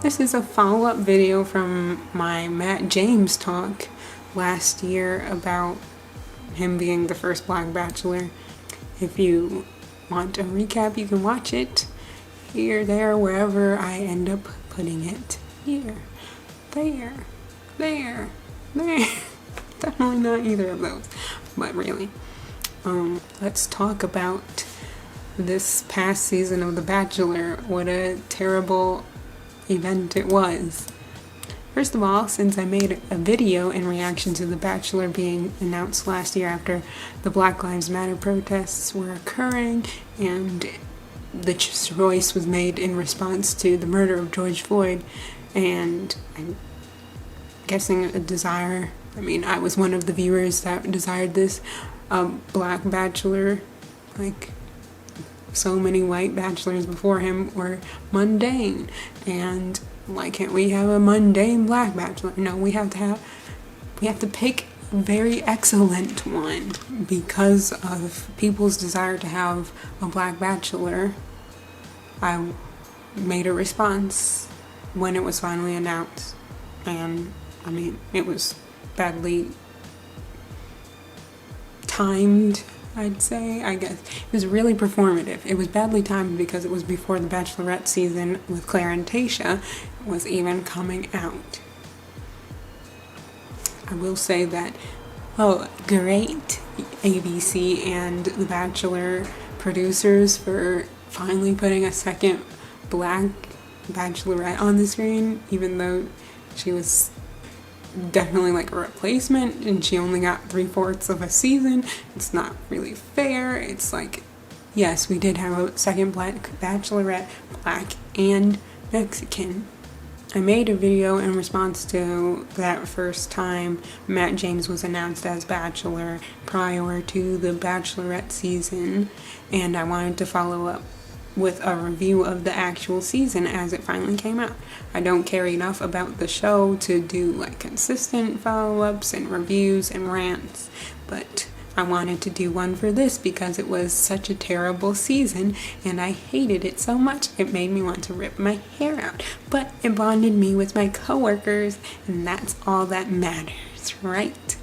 This is a follow-up video from my Matt James talk last year about him being the first Black Bachelor. If you want a recap, you can watch it here, there, wherever I end up putting it. Here, there. Definitely not either of those, but really. Let's talk about this past season of The Bachelor. What a terrible event it was. First of all, since I made a video in reaction to The Bachelor being announced last year after the Black Lives Matter protests were occurring and the choice was made in response to the murder of George Floyd, and I'm guessing a desire, I was one of the viewers that desired this Black Bachelor. Like so many white bachelors before him were mundane, and why can't we have a mundane Black Bachelor? No, we have to pick a very excellent one. Because of people's desire to have a Black Bachelor, I made a response when it was finally announced, and it was badly timed, I'd say. I guess it was really performative. It was badly timed because it was before the Bachelorette season with Claire and Tayshia was even coming out. I will say that, great ABC and The Bachelor producers for finally putting a second Black Bachelorette on the screen, even though she was definitely like a replacement and she only got 3/4 of a season. It's not really fair. It's like, yes, we did have a second Black Bachelorette, Black and Mexican. I made a video in response to that first time Matt James was announced as Bachelor prior to the Bachelorette season, and I wanted to follow up with a review of the actual season as it finally came out. I don't care enough about the show to do like consistent follow-ups and reviews and rants, but I wanted to do one for this because it was such a terrible season and I hated it so much it made me want to rip my hair out. But it bonded me with my coworkers, and that's all that matters, right?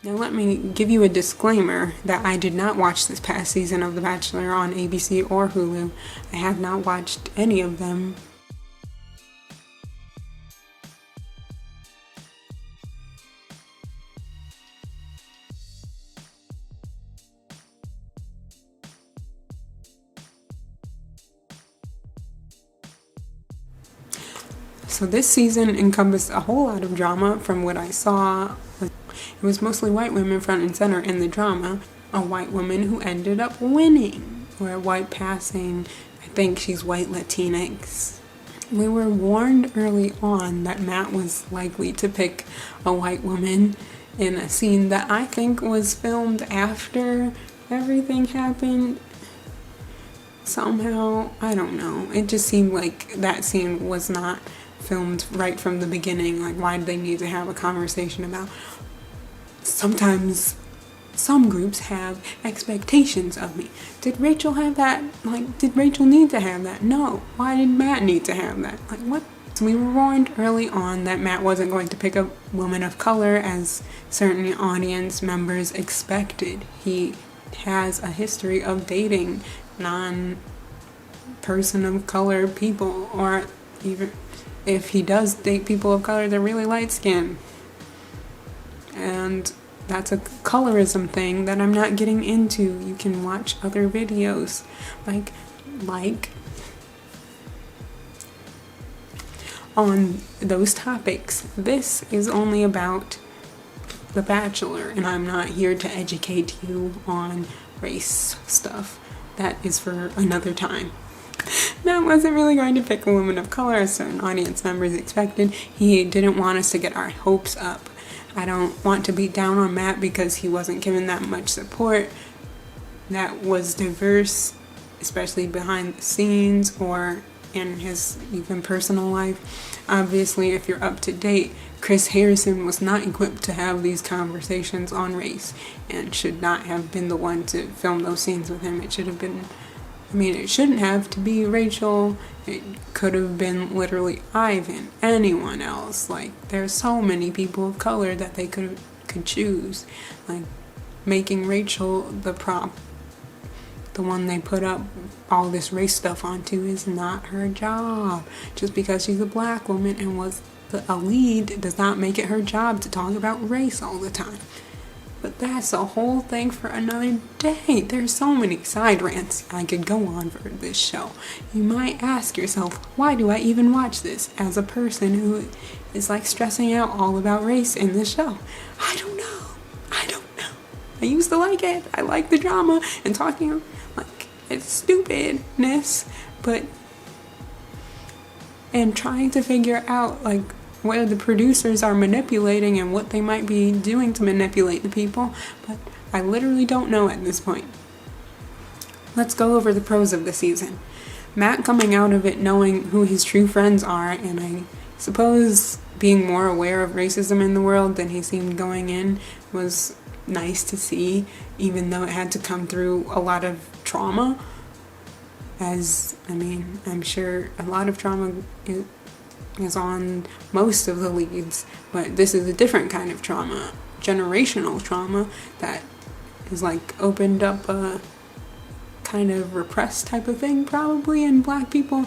Now let me give you a disclaimer that I did not watch this past season of The Bachelor on ABC or Hulu. I have not watched any of them. So this season encompassed a whole lot of drama from what I saw. It was mostly white women front and center in the drama. A white woman who ended up winning, or a white passing. I think she's white Latinx. We were warned early on that Matt was likely to pick a white woman in a scene that I think was filmed after everything happened. Somehow, I don't know. It just seemed like that scene was not filmed right from the beginning. Like, why did they need to have a conversation about? Sometimes some groups have expectations of me. Did Rachel have that? Like, did Rachel need to have that? No. Why did Matt need to have that? Like, what? So we were warned early on that Matt wasn't going to pick a woman of color as certain audience members expected. He has a history of dating non-person of color people, or even if he does date people of color, they're really light skinned. And that's a colorism thing that I'm not getting into. You can watch other videos like on those topics. This is only about The Bachelor, and I'm not here to educate you on race stuff. That is for another time. Matt wasn't really going to pick a woman of color as certain audience members expected. He didn't want us to get our hopes up. I don't want to beat down on Matt because he wasn't given that much support that was diverse, especially behind the scenes or in his even personal life. Obviously, if you're up to date, Chris Harrison was not equipped to have these conversations on race and should not have been the one to film those scenes with him. It should have been I mean, it shouldn't have to be Rachel. It could have been literally Ivan, anyone else. Like, there's so many people of color that they could choose. Like, making Rachel the prop, the one they put up all this race stuff onto, is not her job. Just because she's a black woman and was a lead does not make it her job to talk about race all the time. But that's a whole thing for another day. There's so many side rants I could go on for this show. You might ask yourself, why do I even watch this as a person who is like stressing out all about race in this show? I don't know. I used to like it. I like the drama and talking like it's stupidness, and trying to figure out like where the producers are manipulating and what they might be doing to manipulate the people, but I literally don't know at this point. Let's go over the pros of the season. Matt coming out of it knowing who his true friends are, and I suppose being more aware of racism in the world than he seemed going in, was nice to see, even though it had to come through a lot of trauma. I'm sure a lot of trauma is on most of the leads, but this is a different kind of trauma, generational trauma, that is like opened up a kind of repressed type of thing probably in black people,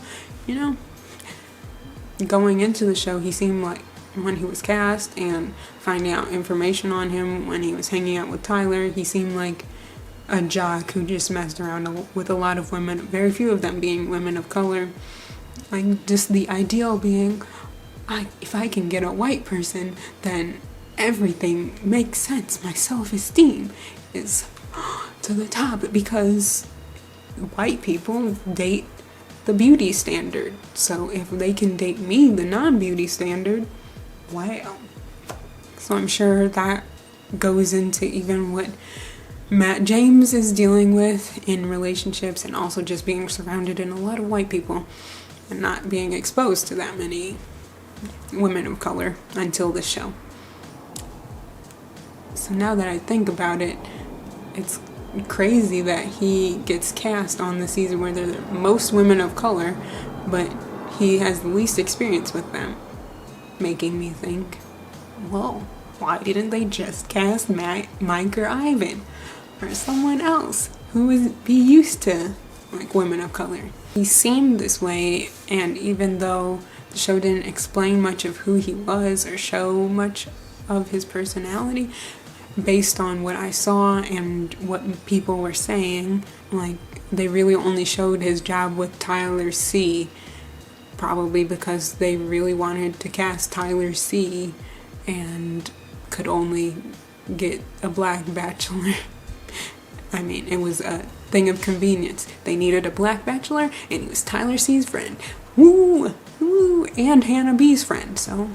Going into the show, he seemed like, when he was cast and finding out information on him when he was hanging out with Tyler, he seemed like a jock who just messed around with a lot of women, very few of them being women of color. Like, just the ideal being, if I can get a white person, then everything makes sense. My self-esteem is to the top because white people date the beauty standard. So if they can date me, the non-beauty standard, wow. So I'm sure that goes into even what Matt James is dealing with in relationships, and also just being surrounded in a lot of white people and not being exposed to that many women of color until this show. So now that I think about it, it's crazy that he gets cast on the season where they're the most women of color, but he has the least experience with them, making me think, whoa, why didn't they just cast Mike or Ivan or someone else who would be used to like women of color? He seemed this way, and even though the show didn't explain much of who he was or show much of his personality, based on what I saw and what people were saying, like, they really only showed his job with Tyler C, probably because they really wanted to cast Tyler C and could only get a black bachelor. I mean, it was a thing of convenience. They needed a black bachelor, and he was Tyler C's friend. Woo! Woo! And Hannah B's friend, so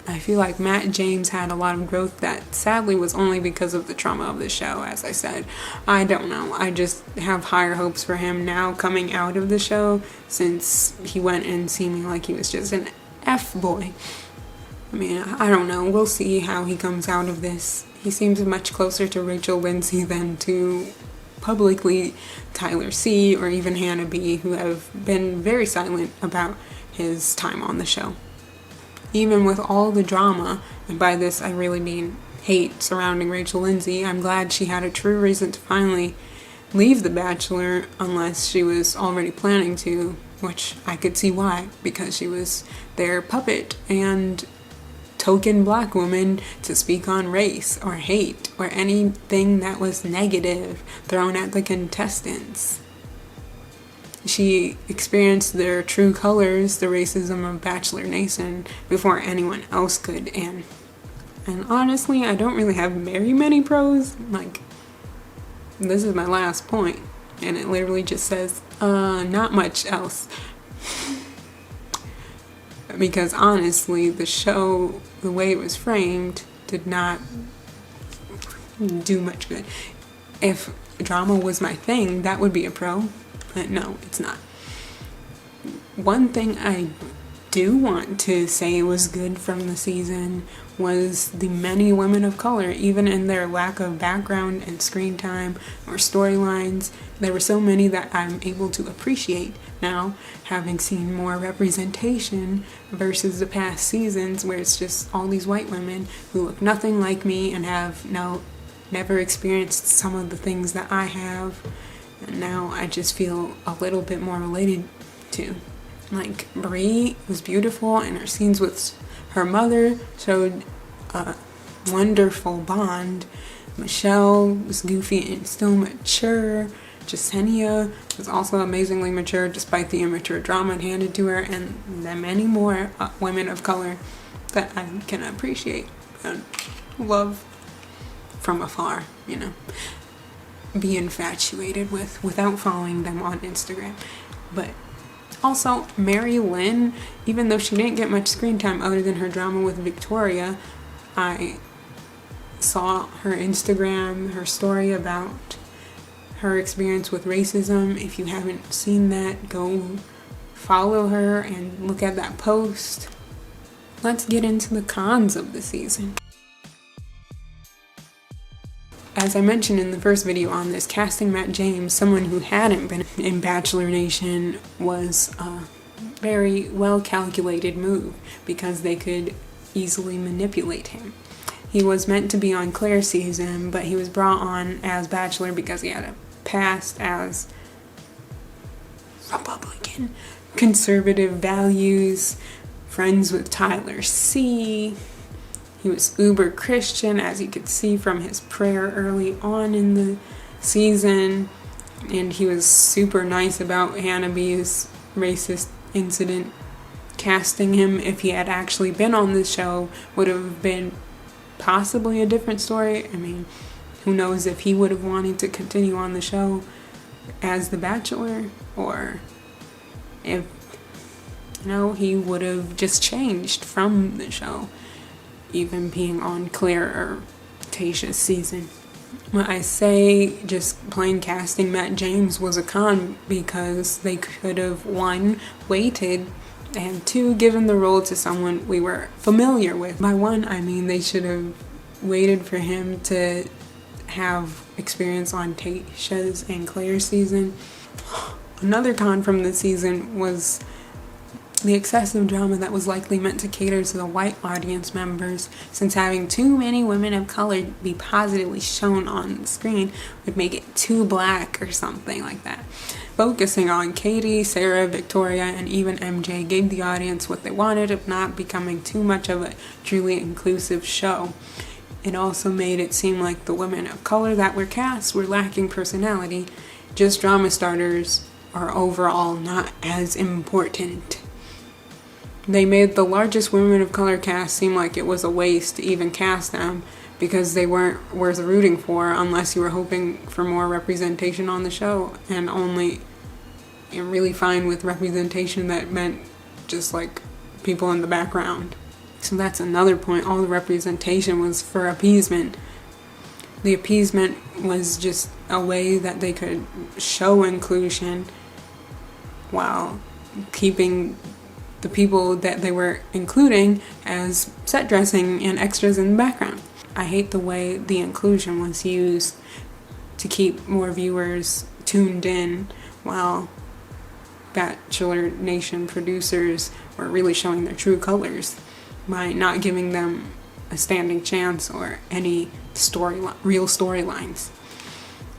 I feel like Matt James had a lot of growth that sadly was only because of the trauma of the show, as I said. I don't know. I just have higher hopes for him now coming out of the show, since he went in seeming like he was just an F-boy. I mean, I don't know. We'll see how he comes out of this. He seems much closer to Rachel Lindsay than to publicly Tyler C or even Hannah B, who have been very silent about his time on the show. Even with all the drama, and by this I really mean hate surrounding Rachel Lindsay, I'm glad she had a true reason to finally leave The Bachelor, unless she was already planning to, which I could see why, because she was their puppet and token black woman to speak on race or hate or anything that was negative thrown at the contestants. She experienced their true colors, the racism of Bachelor Nation, before anyone else could. And honestly, I don't really have very many pros. Like, this is my last point, and it literally just says, not much else. Because honestly, the show, the way it was framed, did not do much good. If drama was my thing, that would be a pro. But no, it's not. One thing I do want to say was good from the season was the many women of color, even in their lack of background and screen time or storylines. There were so many that I'm able to appreciate now, having seen more representation versus the past seasons where it's just all these white women who look nothing like me and have never experienced some of the things that I have. And now I just feel a little bit more related to. Like, Brie was beautiful, and her scenes with her mother showed a wonderful bond. Michelle was goofy and still mature. Jasenia was also amazingly mature despite the immature drama it handed to her, and the many more women of color that I can appreciate and love from afar, be infatuated with without following them on Instagram. But also, Mary Lynn, even though she didn't get much screen time other than her drama with Victoria, I saw her Instagram, her story about her experience with racism. If you haven't seen that, go follow her and look at that post. Let's get into the cons of the season. As I mentioned in the first video on this, casting Matt James, someone who hadn't been in Bachelor Nation, was a very well calculated move because they could easily manipulate him. He was meant to be on Claire's season, but he was brought on as Bachelor because he had a past as Republican, conservative values, friends with Tyler C. He was uber Christian, as you could see from his prayer early on in the season. And he was super nice about Hannah B's racist incident. Casting him, if he had actually been on the show, would have been possibly a different story. I mean, who knows if he would have wanted to continue on the show as the Bachelor, or if, he would have just changed from the show, even being on Claire or Tayshia's season. When I say just plain casting Matt James was a con because they could have, one, waited, and two, given the role to someone we were familiar with. By one, I mean they should have waited for him to have experience on Tayshia's and Claire's season. Another con from the season was the excessive drama that was likely meant to cater to the white audience members, since having too many women of color be positively shown on the screen would make it too black or something like that. Focusing on Katie, Sarah, Victoria, and even MJ gave the audience what they wanted of not becoming too much of a truly inclusive show. It also made it seem like the women of color that were cast were lacking personality, just drama starters, or overall not as important. They made the largest women of color cast seem like it was a waste to even cast them because they weren't worth rooting for unless you were hoping for more representation on the show, and only really fine with representation that meant just like people in the background. So that's another point. All the representation was for appeasement. The appeasement was just a way that they could show inclusion while keeping the people that they were including as set dressing and extras in the background. I hate the way the inclusion was used to keep more viewers tuned in, while Bachelor Nation producers were really showing their true colors by not giving them a standing chance or any real storylines.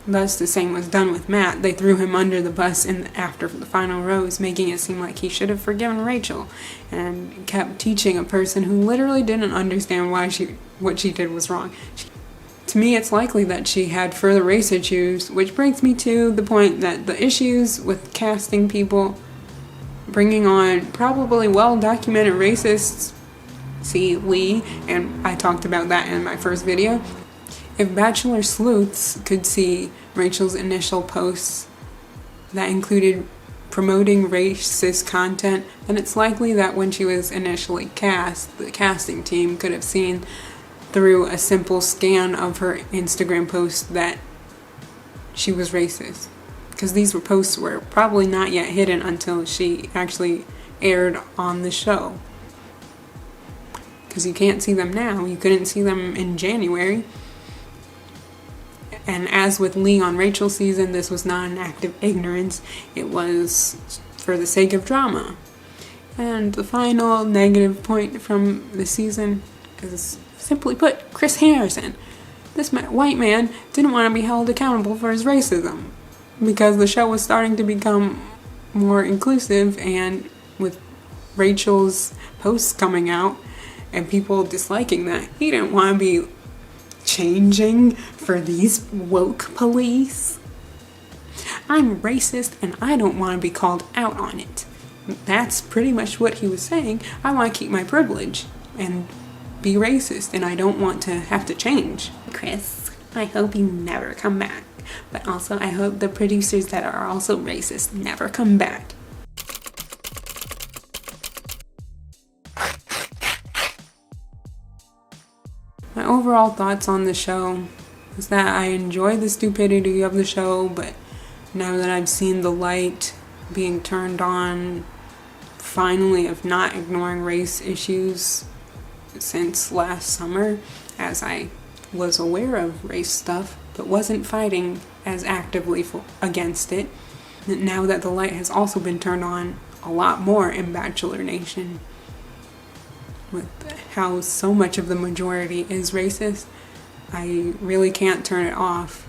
Thus, the same was done with Matt. They threw him under the bus after the final rose, making it seem like he should have forgiven Rachel, and kept teaching a person who literally didn't understand what she did was wrong. To me, it's likely that she had further race issues, which brings me to the point that the issues with casting people, bringing on probably well-documented racists, see Lee, and I talked about that in my first video. If Bachelor sleuths could see Rachel's initial posts that included promoting racist content, then it's likely that when she was initially cast, the casting team could have seen through a simple scan of her Instagram post that she was racist. Because these posts were probably not yet hidden until she actually aired on the show. Because you can't see them now. You couldn't see them in January. And as with Lee on Rachel's season, this was not an act of ignorance. It was for the sake of drama. And the final negative point from the season is, simply put, Chris Harrison. This white man didn't want to be held accountable for his racism, because the show was starting to become more inclusive, and with Rachel's posts coming out and people disliking that, he didn't want to be changing for these woke police. I'm racist and I don't want to be called out on it. That's pretty much what he was saying. I want to keep my privilege and be racist, and I don't want to have to change. Chris, I hope you never come back. But also, I hope the producers that are also racist never come back. My overall thoughts on the show is that I enjoy the stupidity of the show, but now that I've seen the light being turned on, finally, of not ignoring race issues since last summer, as I was aware of race stuff, but wasn't fighting as actively against it. Now that the light has also been turned on a lot more in Bachelor Nation, with how so much of the majority is racist, I really can't turn it off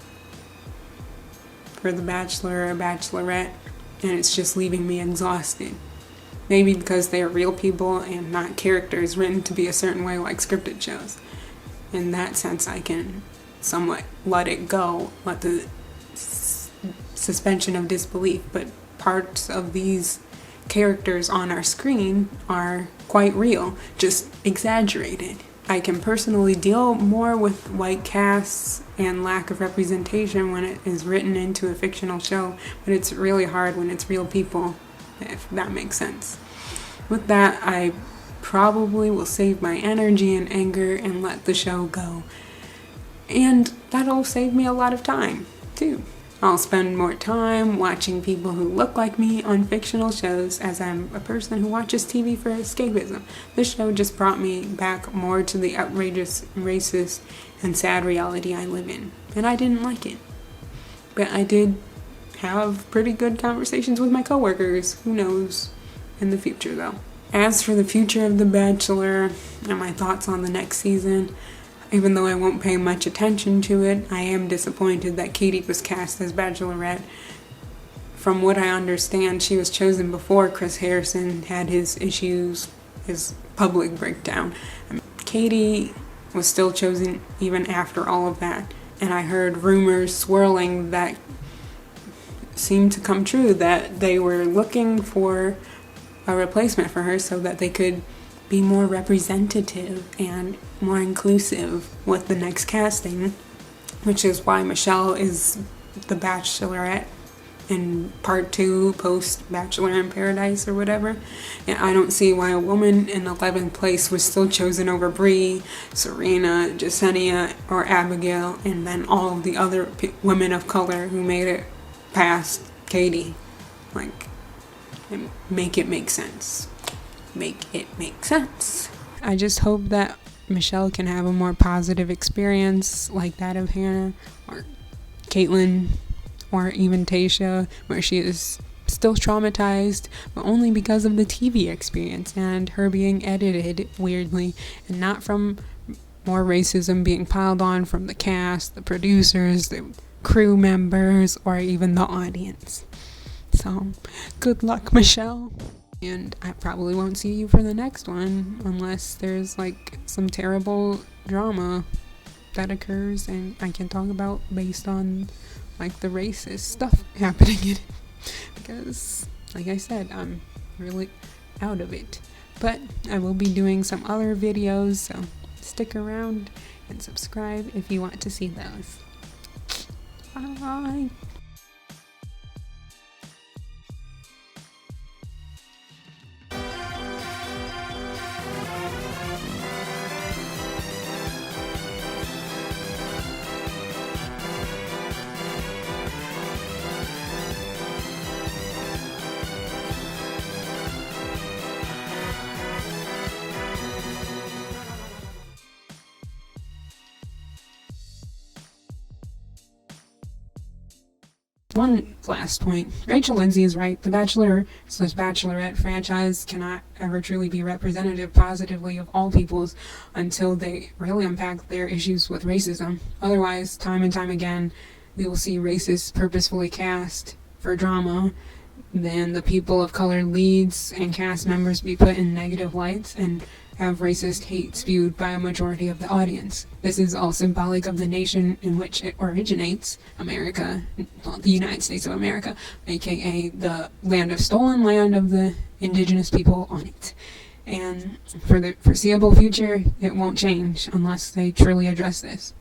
for the Bachelor or Bachelorette, and it's just leaving me exhausted. Maybe because they are real people and not characters written to be a certain way like scripted shows. In that sense, I can somewhat let it go, let the suspension of disbelief, but parts of these characters on our screen are quite real, just exaggerated. I can personally deal more with white casts and lack of representation when it is written into a fictional show, but it's really hard when it's real people, if that makes sense. With that, I probably will save my energy and anger and let the show go. And that'll save me a lot of time, too. I'll spend more time watching people who look like me on fictional shows, as I'm a person who watches TV for escapism. This show just brought me back more to the outrageous, racist, and sad reality I live in. And I didn't like it. But I did have pretty good conversations with my coworkers. Who knows in the future, though. As for the future of The Bachelor and my thoughts on the next season, even though I won't pay much attention to it, I am disappointed that Katie was cast as Bachelorette. From what I understand, she was chosen before Chris Harrison had his issues, his public breakdown. Katie was still chosen even after all of that. And I heard rumors swirling that seemed to come true, that they were looking for a replacement for her so that they could be more representative and more inclusive with the next casting, which is why Michelle is the Bachelorette in part 2 post Bachelor in Paradise or whatever. And I don't see why a woman in 11th place was still chosen over Bree, Serena, Jasenia, or Abigail, and then all of the other women of color who made it past Katie. Like, make it make sense. Make it make sense. I just hope that Michelle can have a more positive experience like that of Hannah or Caitlyn or even Tayshia, where she is still traumatized, but only because of the TV experience and her being edited weirdly, and not from more racism being piled on from the cast, the producers, the crew members, or even the audience. So, good luck, Michelle. And I probably won't see you for the next one unless there's like some terrible drama that occurs and I can talk about based on like the racist stuff happening in it. Because, like I said, I'm really out of it. But I will be doing some other videos, so stick around and subscribe if you want to see those. Bye! one last point. Rachel Lindsay is right. The Bachelor/Bachelorette franchise cannot ever truly be representative positively of all peoples until they really unpack their issues with racism. Otherwise, time and time again, we will see racists purposefully cast for drama, then the people of color leads and cast members be put in negative lights and have racist hate spewed by a majority of the audience. This is all symbolic of the nation in which it originates, America, well, the United States of America, aka the land of stolen land of the indigenous people on it. And for the foreseeable future, it won't change unless they truly address this.